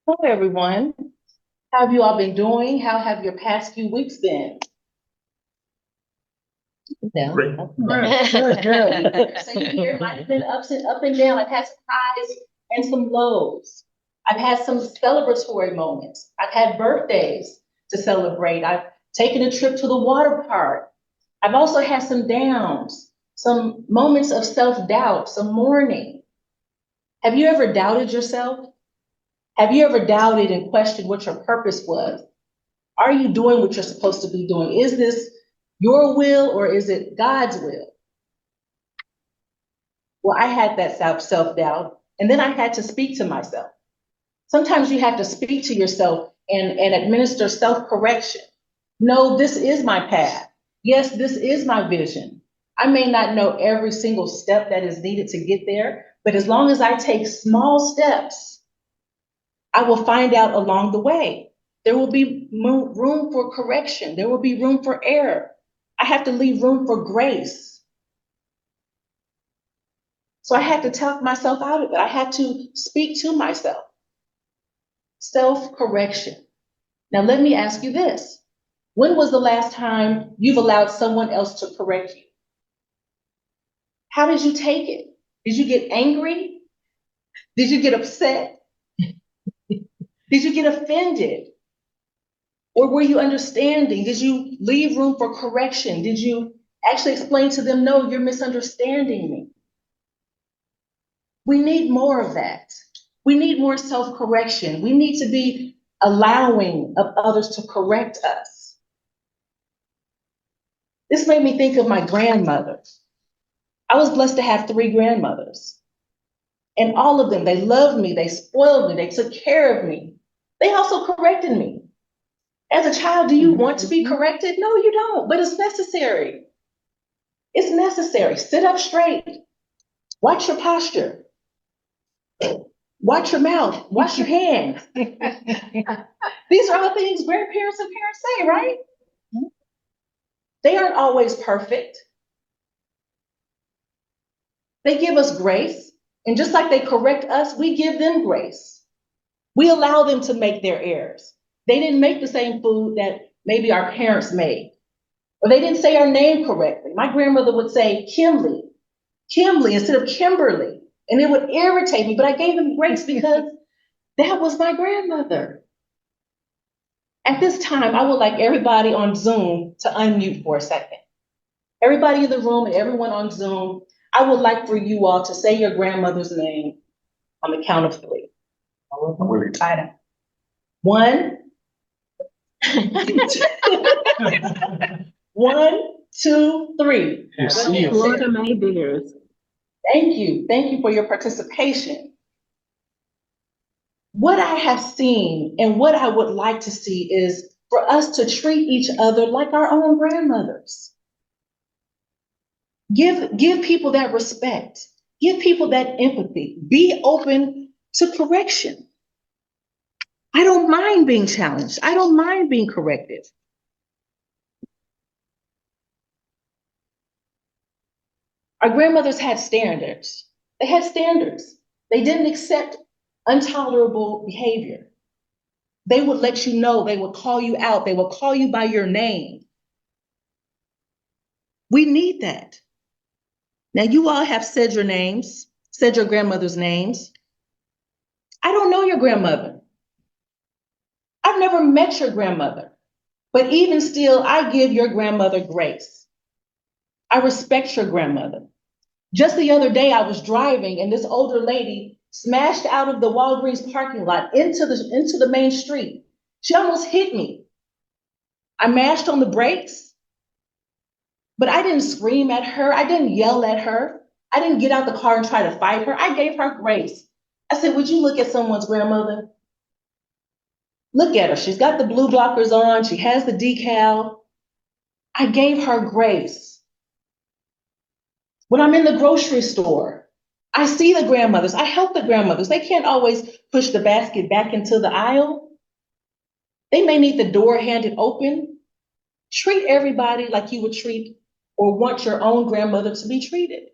Hello, everyone. How have you all been doing? How have your past few weeks been? Great. Good. Same here. Mine's been up and down. I've had some highs and some lows. I've had some celebratory moments. I've had birthdays to celebrate. I've taken a trip to the water park. I've also had some downs, some moments of self-doubt, some mourning. Have you ever doubted yourself? Have you ever doubted and questioned what your purpose was? Are you doing what you're supposed to be doing? Is this your will or is it God's will? Well, I had that self-doubt, and then I had to speak to myself. Sometimes you have to speak to yourself and administer self-correction. No, this is my path. Yes, this is my vision. I may not know every single step that is needed to get there, but as long as I take small steps, I will find out along the way. There will be room for correction. There will be room for error. I have to leave room for grace. So I had to talk myself out of it. I had to speak to myself. Self-correction. Now, let me ask you this. When was the last time you've allowed someone else to correct you? How did you take it? Did you get angry? Did you get upset? Did you get offended? Or were you understanding? Did you leave room for correction? Did you actually explain to them, no, you're misunderstanding me? We need more of that. We need more self-correction. We need to be allowing of others to correct us. This made me think of my grandmother. I was blessed to have 3 grandmothers. And all of them, they loved me, they spoiled me, they took care of me. They also corrected me. As a child, do you want to be corrected? No, you don't, but it's necessary. It's necessary. Sit up straight. Watch your posture. Watch your mouth. Wash your hands. These are all things grandparents and parents say, right? They aren't always perfect. They give us grace. And just like they correct us, we give them grace. We allow them to make their errors. They didn't make the same food that maybe our parents made, or they didn't say our name correctly. My grandmother would say Kimley instead of Kimberly, and it would irritate me, but I gave them grace because that was my grandmother. At this time, I would like everybody on Zoom to unmute for a second. Everybody in the room and everyone on Zoom, I would like for you all to say your grandmother's name on the count of 3. I'm really tired. 1, 1, 2, 3. Florida May Bears. Thank you. Thank you for your participation. What I have seen and what I would like to see is for us to treat each other like our own grandmothers. Give people that respect. Give people that empathy. Be open to correction. I don't mind being challenged. I don't mind being corrected. Our grandmothers had standards. They had standards. They didn't accept intolerable behavior. They would let you know, they would call you out, they would call you by your name. We need that. Now, you all have said your names, said your grandmother's names. I don't know your grandmother. I've never met your grandmother, but even still, I give your grandmother grace. I respect your grandmother. Just the other day, I was driving and this older lady smashed out of the Walgreens parking lot into the main street. She almost hit me. I mashed on the brakes, but I didn't scream at her. I didn't yell at her. I didn't get out the car and try to fight her. I gave her grace. I said, would you look at someone's grandmother? Look at her. She's got the blue blockers on. She has the decal. I gave her grace. When I'm in the grocery store, I see the grandmothers. I help the grandmothers. They can't always push the basket back into the aisle. They may need the door handed open. Treat everybody like you would treat or want your own grandmother to be treated.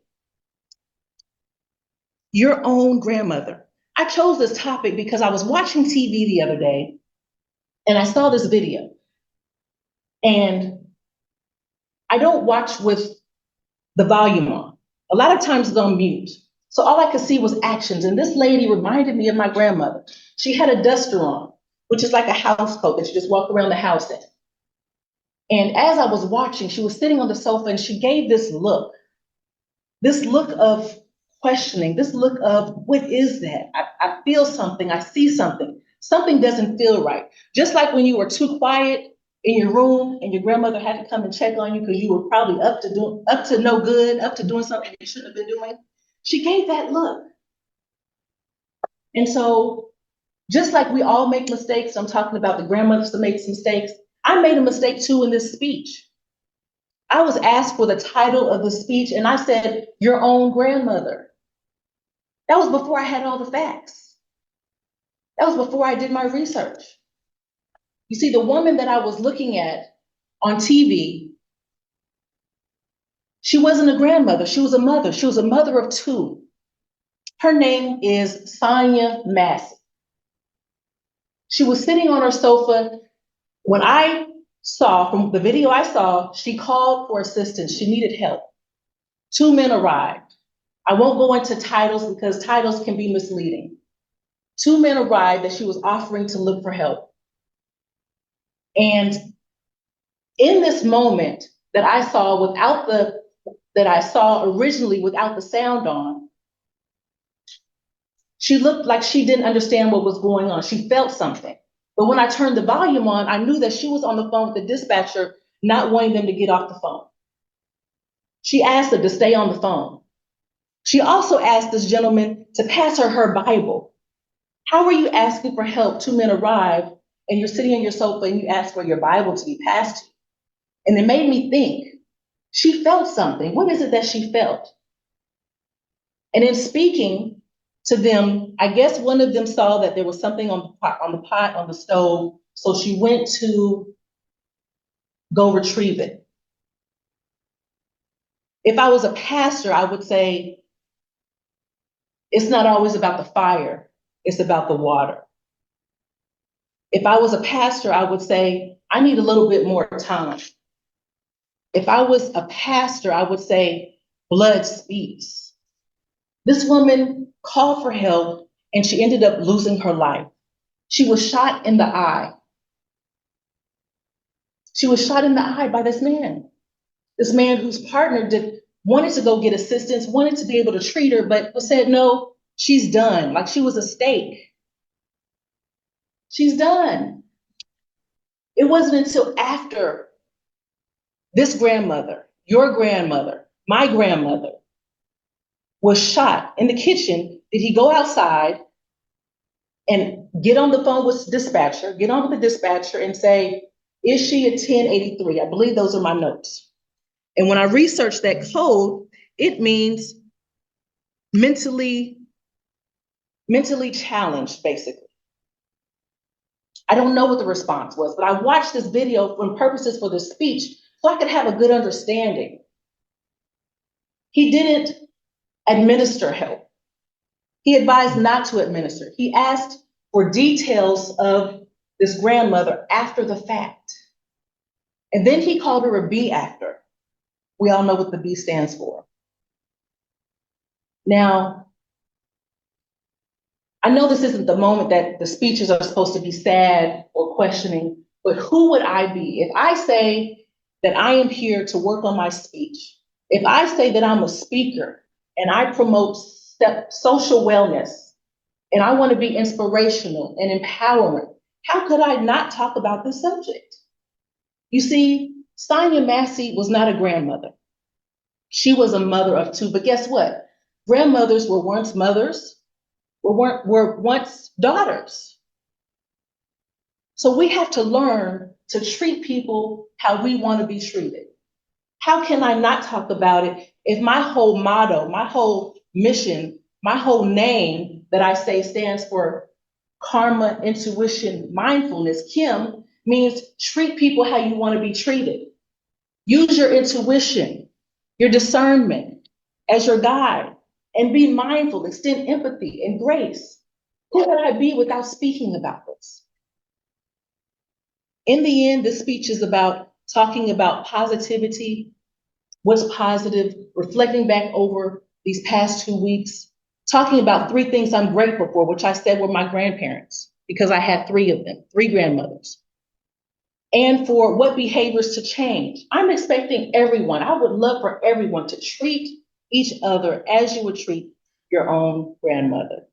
Your own grandmother. I chose this topic because I was watching TV the other day and I saw this video. And I don't watch with the volume on. A lot of times it's on mute. So all I could see was actions. And this lady reminded me of my grandmother. She had a duster on, which is like a house coat that you just walk around the house in. And as I was watching, she was sitting on the sofa and she gave this look of questioning, this look of, what is that? I feel something, I see something. Something doesn't feel right. Just like when you were too quiet in your room and your grandmother had to come and check on you because you were probably up to no good, up to doing something you shouldn't have been doing. She gave that look. And so just like we all make mistakes, I'm talking about the grandmothers that made some mistakes, I made a mistake too in this speech. I was asked for the title of the speech and I said, your own grandmother. That was before I had all the facts. That was before I did my research. You see, the woman that I was looking at on TV, she wasn't a grandmother, she was a mother. She was a mother of two. Her name is Sonya Massey. She was sitting on her sofa. When I saw, from the video I saw, she called for assistance. She needed help. Two men arrived. I won't go into titles because titles can be misleading. Two men arrived that she was offering to look for help. And in this moment that I saw originally without the sound on, she looked like she didn't understand what was going on. She felt something. But when I turned the volume on, I knew that she was on the phone with the dispatcher, not wanting them to get off the phone. She asked them to stay on the phone. She also asked this gentleman to pass her Bible. How are you asking for help? Two men arrive and you're sitting on your sofa and you ask for your Bible to be passed to you. And it made me think, she felt something. What is it that she felt? And in speaking to them, I guess one of them saw that there was something on the stove. So she went to go retrieve it. If I was a pastor, I would say, it's not always about the fire, it's about the water. If I was a pastor, I would say, I need a little bit more time. If I was a pastor, I would say, blood speaks. This woman called for help and she ended up losing her life. She was shot in the eye. She was shot in the eye by this man whose partner wanted to go get assistance, wanted to be able to treat her, but said, no, she's done. Like she was a steak. She's done. It wasn't until after this grandmother, your grandmother, my grandmother, was shot in the kitchen, did he go outside and get on the phone with the dispatcher and say, is she a 1083? I believe those are my notes. And when I researched that code, it means mentally challenged, basically. I don't know what the response was, but I watched this video for purposes for the speech so I could have a good understanding. He didn't administer help. He advised not to administer. He asked for details of this grandmother after the fact. And then he called her a B actor. We all know what the B stands for. Now, I know this isn't the moment that the speeches are supposed to be sad or questioning, but who would I be? If I say that I am here to work on my speech, if I say that I'm a speaker and I promote social wellness and I want to be inspirational and empowering, how could I not talk about this subject? You see, Sonya Massey was not a grandmother. She was a mother of two, but guess what? Grandmothers were once mothers, were once daughters. So we have to learn to treat people how we want to be treated. How can I not talk about it if my whole motto, my whole mission, my whole name that I say stands for karma, intuition, mindfulness, Kim, means treat people how you want to be treated. Use your intuition, your discernment as your guide, and be mindful, extend empathy and grace. Who would I be without speaking about this? In the end, this speech is about talking about positivity, what's positive, reflecting back over these past 2 weeks, talking about 3 things I'm grateful for, which I said were my grandparents, because I had 3 of them, 3 grandmothers. And for what behaviors to change. I'm expecting everyone, I would love for everyone to treat each other as you would treat your own grandmother.